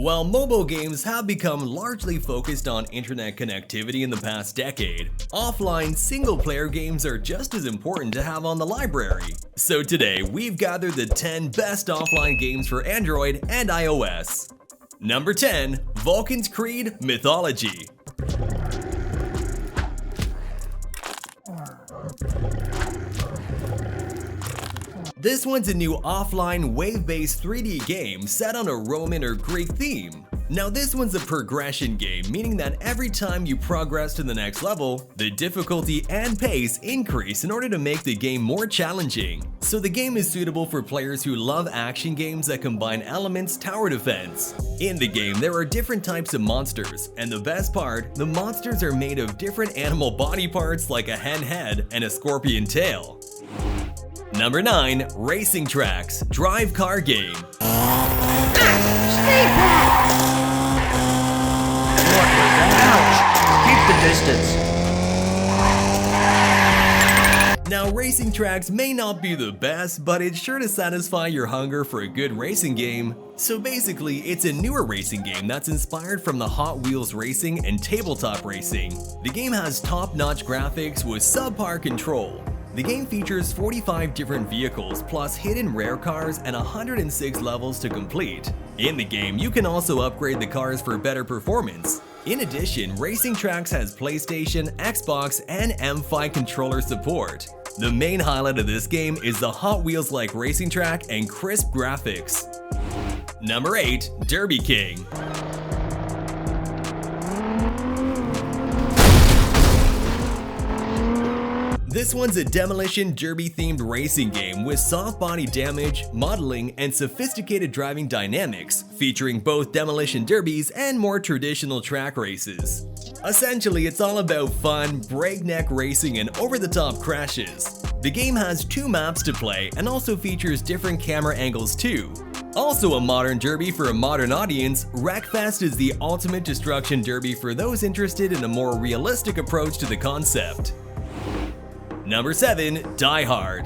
While mobile games have become largely focused on internet connectivity in the past decade, offline single-player games are just as important to have on the library. So today, we've gathered the 10 best offline games for Android and iOS. Number 10. Vulcan's Creed Mythology. This one's a new offline wave-based 3D game set on a Roman or Greek theme. Now this one's a progression game, meaning that every time you progress to the next level, the difficulty and pace increase in order to make the game more challenging. So the game is suitable for players who love action games that combine elements tower defense. In the game, there are different types of monsters, and the best part, the monsters are made of different animal body parts like a hen head and a scorpion tail. Number 9. Racing Tracks Drive Car Game. Stay back! What was that? Ouch! Keep the distance. Now, Racing Tracks may not be the best, but it's sure to satisfy your hunger for a good racing game. So basically, it's a newer racing game that's inspired from the Hot Wheels racing and tabletop racing. The game has top-notch graphics with subpar control. The game features 45 different vehicles plus hidden rare cars and 106 levels to complete. In the game, you can also upgrade the cars for better performance. In addition, Racing Tracks has PlayStation, Xbox, and M5 controller support. The main highlight of this game is the Hot Wheels-like racing track and crisp graphics. Number 8. Derby King. This one's a demolition derby-themed racing game with soft body damage, modeling, and sophisticated driving dynamics, featuring both demolition derbies and more traditional track races. Essentially, it's all about fun, breakneck racing, and over-the-top crashes. The game has 2 maps to play and also features different camera angles too. Also a modern derby for a modern audience, Wreckfest is the ultimate destruction derby for those interested in a more realistic approach to the concept. Number 7. Die Hard.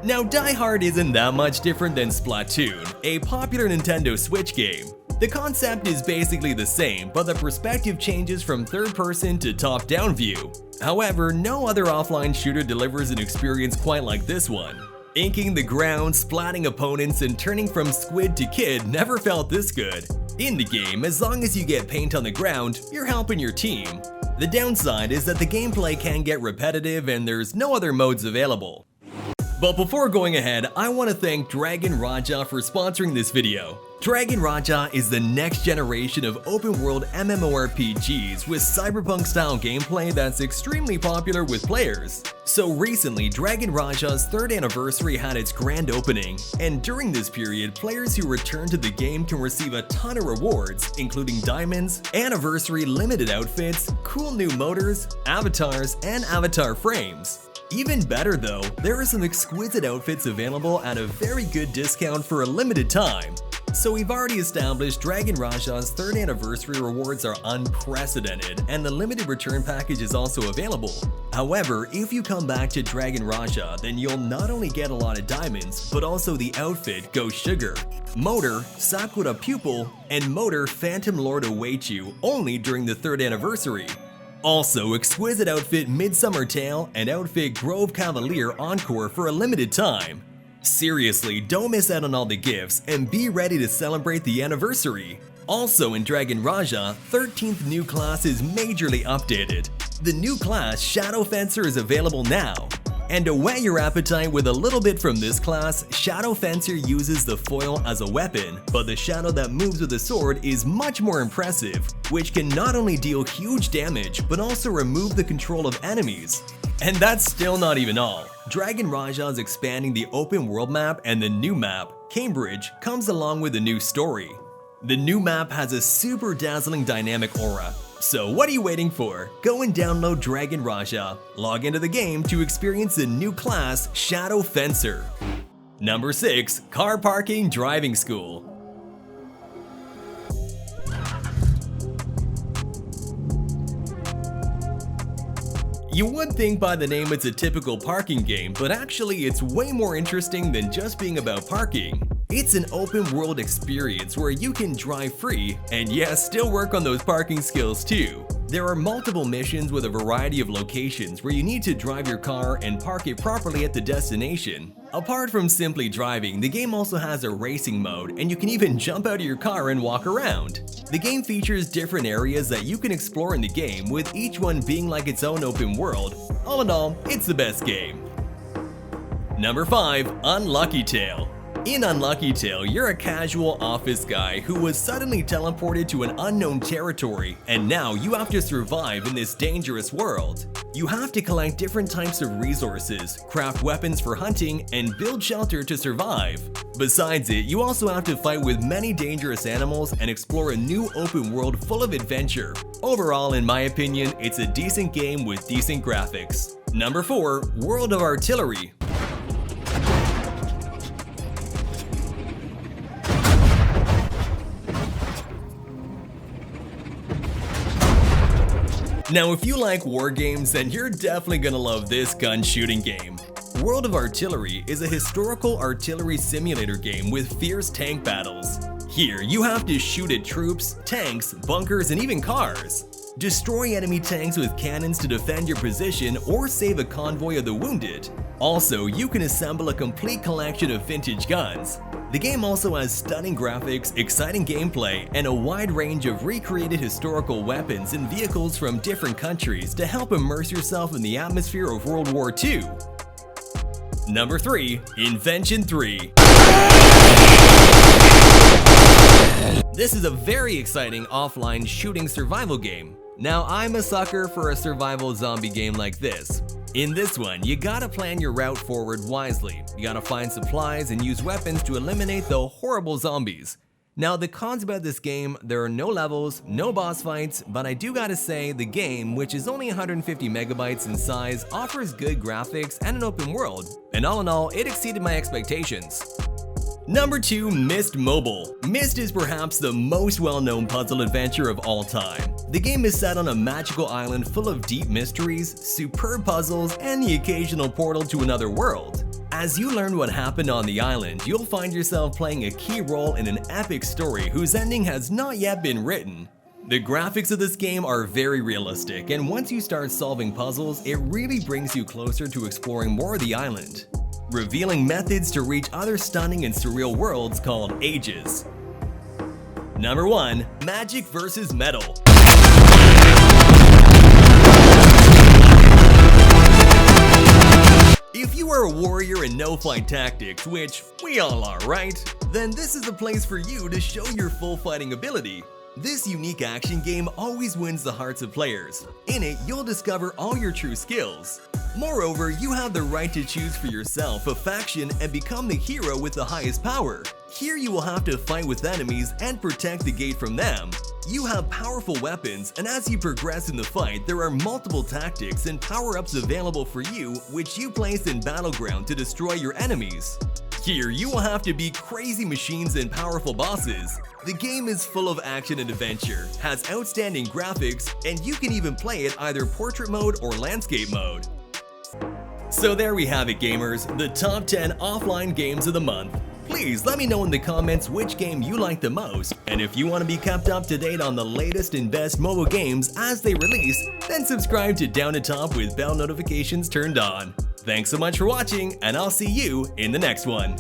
Now, Die Hard isn't that much different than Splatoon, a popular Nintendo Switch game. The concept is basically the same, but the perspective changes from third-person to top-down view. However, no other offline shooter delivers an experience quite like this one. Inking the ground, splatting opponents, and turning from squid to kid never felt this good. In the game, as long as you get paint on the ground, you're helping your team. The downside is that the gameplay can get repetitive and there's no other modes available. But before going ahead, I want to thank Dragon Raja for sponsoring this video. Dragon Raja is the next generation of open-world MMORPGs with cyberpunk-style gameplay that's extremely popular with players. So recently, Dragon Raja's 3rd anniversary had its grand opening, and during this period, players who return to the game can receive a ton of rewards, including diamonds, anniversary limited outfits, cool new motors, avatars, and avatar frames. Even better though, there are some exquisite outfits available at a very good discount for a limited time. So we've already established Dragon Raja's 3rd anniversary rewards are unprecedented, and the limited return package is also available. However, if you come back to Dragon Raja, then you'll not only get a lot of diamonds, but also the outfit Ghost Sugar, motor Sakura Pupil, and motor Phantom Lord await you only during the 3rd anniversary. Also, exquisite outfit Midsummer Tale and outfit Grove Cavalier Encore for a limited time. Seriously, don't miss out on all the gifts and be ready to celebrate the anniversary. Also in Dragon Raja, 13th new class is majorly updated. The new class Shadow Fencer is available now. And to whet your appetite with a little bit from this class, Shadow Fencer uses the foil as a weapon, but the shadow that moves with the sword is much more impressive, which can not only deal huge damage, but also remove the control of enemies. And that's still not even all. Dragon Raja is expanding the open world map, and the new map, Cambridge, comes along with a new story. The new map has a super dazzling dynamic aura. So what are you waiting for? Go and download Dragon Raja, log into the game to experience the new class Shadow Fencer. Number 6. Car Parking Driving School. You would think by the name it's a typical parking game, but actually it's way more interesting than just being about parking. It's an open world experience where you can drive free and yes, still work on those parking skills too. There are multiple missions with a variety of locations where you need to drive your car and park it properly at the destination. Apart from simply driving, the game also has a racing mode and you can even jump out of your car and walk around. The game features different areas that you can explore in the game, with each one being like its own open world. All in all, it's the best game. Number 5. Unlucky Tale. In Unlucky Tale, you're a casual office guy who was suddenly teleported to an unknown territory, and now you have to survive in this dangerous world. You have to collect different types of resources, craft weapons for hunting, and build shelter to survive. Besides it, you also have to fight with many dangerous animals and explore a new open world full of adventure. Overall, in my opinion, it's a decent game with decent graphics. Number 4. World of Artillery. Now, if you like war games, then you're definitely gonna love this gun shooting game. World of Artillery is a historical artillery simulator game with fierce tank battles. Here, you have to shoot at troops, tanks, bunkers, and even cars. Destroy enemy tanks with cannons to defend your position or save a convoy of the wounded. Also, you can assemble a complete collection of vintage guns. The game also has stunning graphics, exciting gameplay, and a wide range of recreated historical weapons and vehicles from different countries to help immerse yourself in the atmosphere of World War II. Number 3. Invention 3. This is a very exciting offline shooting survival game. Now, I'm a sucker for a survival zombie game like this. In this one, you gotta plan your route forward wisely. You gotta find supplies and use weapons to eliminate the horrible zombies. Now, the cons about this game, there are no levels, no boss fights, but I do gotta say the game, which is only 150 megabytes in size, offers good graphics and an open world. And all in all, it exceeded my expectations. Number 2. Myst Mobile. Myst is perhaps the most well-known puzzle adventure of all time. The game is set on a magical island full of deep mysteries, superb puzzles, and the occasional portal to another world. As you learn what happened on the island, you'll find yourself playing a key role in an epic story whose ending has not yet been written. The graphics of this game are very realistic, and once you start solving puzzles, it really brings you closer to exploring more of the island, revealing methods to reach other stunning and surreal worlds called ages. Number 1. Magic vs. Metal. If you are a warrior in no-fight tactics, which we all are, right? Then this is the place for you to show your full fighting ability. This unique action game always wins the hearts of players. In it, you'll discover all your true skills. Moreover, you have the right to choose for yourself a faction and become the hero with the highest power. Here you will have to fight with enemies and protect the gate from them. You have powerful weapons, and as you progress in the fight, there are multiple tactics and power-ups available for you, which you place in Battleground to destroy your enemies. Here, you will have to beat crazy machines and powerful bosses. The game is full of action and adventure, has outstanding graphics, and you can even play it either portrait mode or landscape mode. So there we have it, gamers, the top 10 offline games of the month. Please let me know in the comments which game you like the most, and if you want to be kept up to date on the latest and best mobile games as they release, then subscribe to Downtotop with bell notifications turned on. Thanks so much for watching, and I'll see you in the next one.